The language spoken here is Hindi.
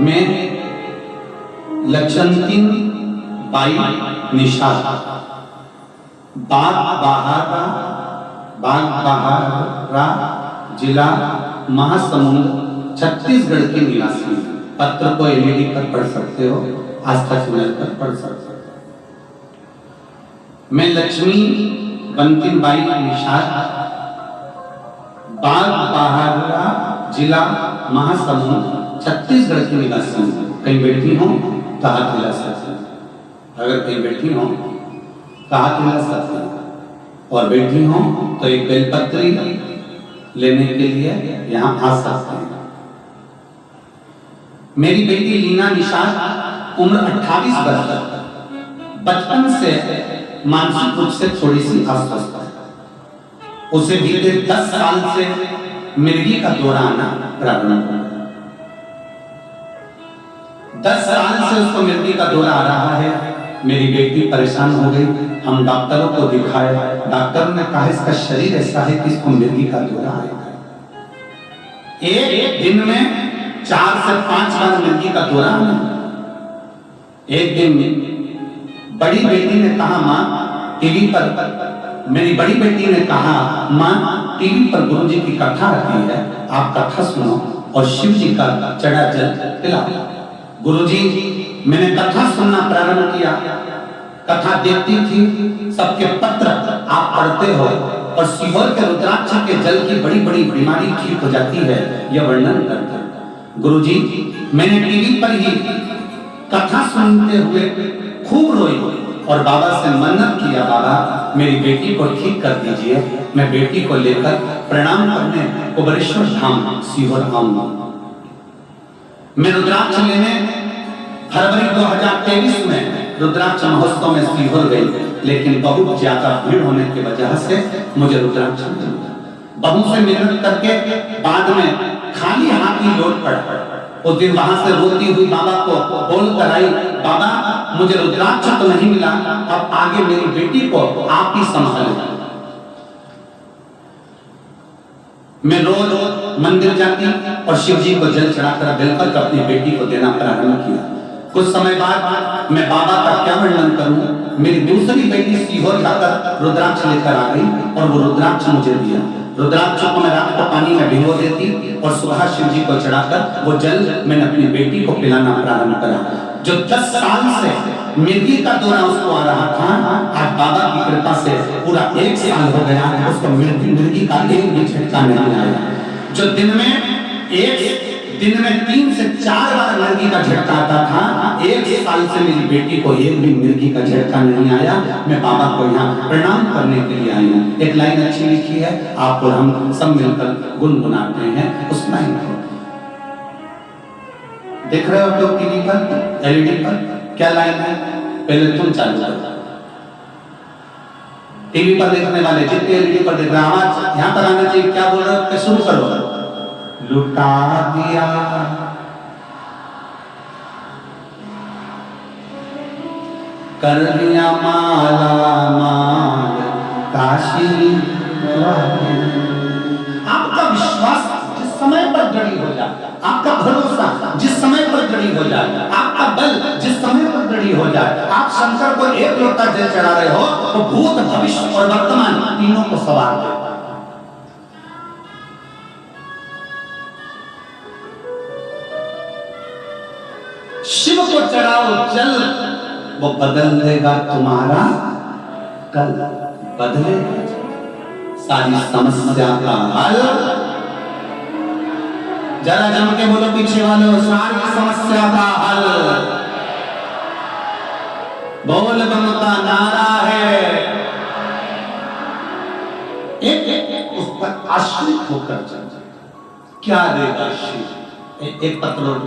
मैं लक्षंती बाई निषाद बाग बहारा जिला महासमुंद छत्तीसगढ़ के निवासी। पत्र को एलईडी पर पढ़ सकते हो, आस्था चैनल पर पढ़ सकते हो। मैं लक्ष्मी बंकिम बाई निषाद बाग बहारा जिला महासमुंद छत्तीसगढ़ की निवासी। कहीं बैठी हो तो हाथ हिला सकते, अगर कहीं बैठी हो तो हाथ हिला सकते, और बैठी हो तो एक बेलपत्री लेने के लिए यहाँ आ सकते हैं। मेरी बेटी लीना निषाद उम्र 28 वर्ष, बचपन से मानसिक रूप से थोड़ी सी अस्वस्थ है। उसे बीते 10 साल से मिर्गी का दौरा आना प्रारंभ हुआ। 10 साल से उसको मिर्गी का दौरा आ रहा है। मेरी बेटी परेशान हो गई, हम डॉक्टरों को दिखाए, डॉक्टर ने कहा इसका शरीर ऐसा है कि इसको मिर्गी का दौरा आएगा। एक दिन में 4 से 5 बार मिर्गी का दौरा आना। एक दिन बड़ी बेटी ने कहा माँ टीवी पर, मेरी बड़ी बेटी ने कहा माँ टीवी पर गुरुजी की कथा आती है, आप कथा सुनो और शिव जी का चढ़ा जल पिलाओ। गुरुजी मैंने कथा सुनना प्रारंभ किया, कथा देखती थी, सबके पत्र आप पढ़ते हो और शिवर के रुद्राक्ष के जल की बड़ी बड़ी बीमारी ठीक हो जाती है, यह वर्णन करते। गुरुजी मैंने टीवी पर ही कथा सुनते हुए खूब रोई और बाबा से मन्नत किया, बाबा मेरी बेटी को ठीक कर दीजिए, मैं बेटी को लेकर प्रणाम करने कुबरेश्वर धाम सीहोर आऊंगा। मैं रुद्राक्ष लेने फरवरी 2023 में रुद्राक्ष महोत्सव में सीहोर गई, लेकिन बहुत ज्यादा भीड़ होने की वजह से मुझे रुद्राक्ष नहीं मिला। बहू से मिलने करके बाद में खाली हाथ ही लौट पड़ा। उस दिन वहां से रोती हुई बाबा को बोल कर आई, बाबा मुझे रुद्राक्ष तो नहीं मिला, अब आगे मेरी बेटी को आप ही संभालें। मैं रोज मंदिर जाती और शिव जी को जल चढ़ाकर बेलपत्र अपनी बेटी को देना प्रारंभ किया। कुछ समय बाद मैं बाबा का क्या वर्णन करूं, मेरी दूसरी बेटी सीहोर जाकर रुद्राक्ष लेकर आ गई और वो रुद्राक्ष मुझे दिया। रुद्राक्ष को मैं रात को पानी में भिगो देती और सुबह शिव जी को चढ़ाकर वो जल मैंने अपनी बेटी को पिलाना प्रारंभ करा। जो 10 साल से मिर्गी का दौरा उसको आ रहा था, आज बाबा की कृपा से पूरा 1 साल हो गया, उसको मिर्गी का एक भी झटका नहीं आया। जो दिन में 3 से 4 बार मिर्गी का झटका आता था, 1 साल से मेरी बेटी को एक भी मिर्गी का झटका नहीं आया। मैं बाबा को यहाँ प्रणाम करने के लिए आई हूँ। एक लाइन अच्छी लिखी है, आप और हम सब मिलकर गुनगुनाते हैं उस लाइन को। देख रहे हो तो टीवी पर, एलईडी पर क्या लाइन है, पहले तुम चालू करो। टीवी पर देखने वाले जितने एलईडी पर देख रहे हैं, आवाज यहाँ पर आना चाहिए। क्या बोल रहे हो, शुरू करो। लुटा दिया कर दिया माला माल काशी। आपका विश्वास जिस समय पर दृढ़ हो जाए, आपका भरोसा जिस समय पर दृढ़ हो जाए, आपका बल जिस समय पर दृढ़ हो जाए, आप शंकर को 1 लोटा जल चढ़ा रहे हो तो भूत भविष्य और वर्तमान तीनों को सवार दे। शिव को चढ़ाओ जल, वो बदल देगा तुम्हारा कल, बदलेगा सारी समस्या का हल। जरा जम के बोलो पीछे वालों, सारी समस्या का हल बोल बम का नारा है। एक उस पर आश्रित होकर चल, क्या देगा शिव। एक पत्र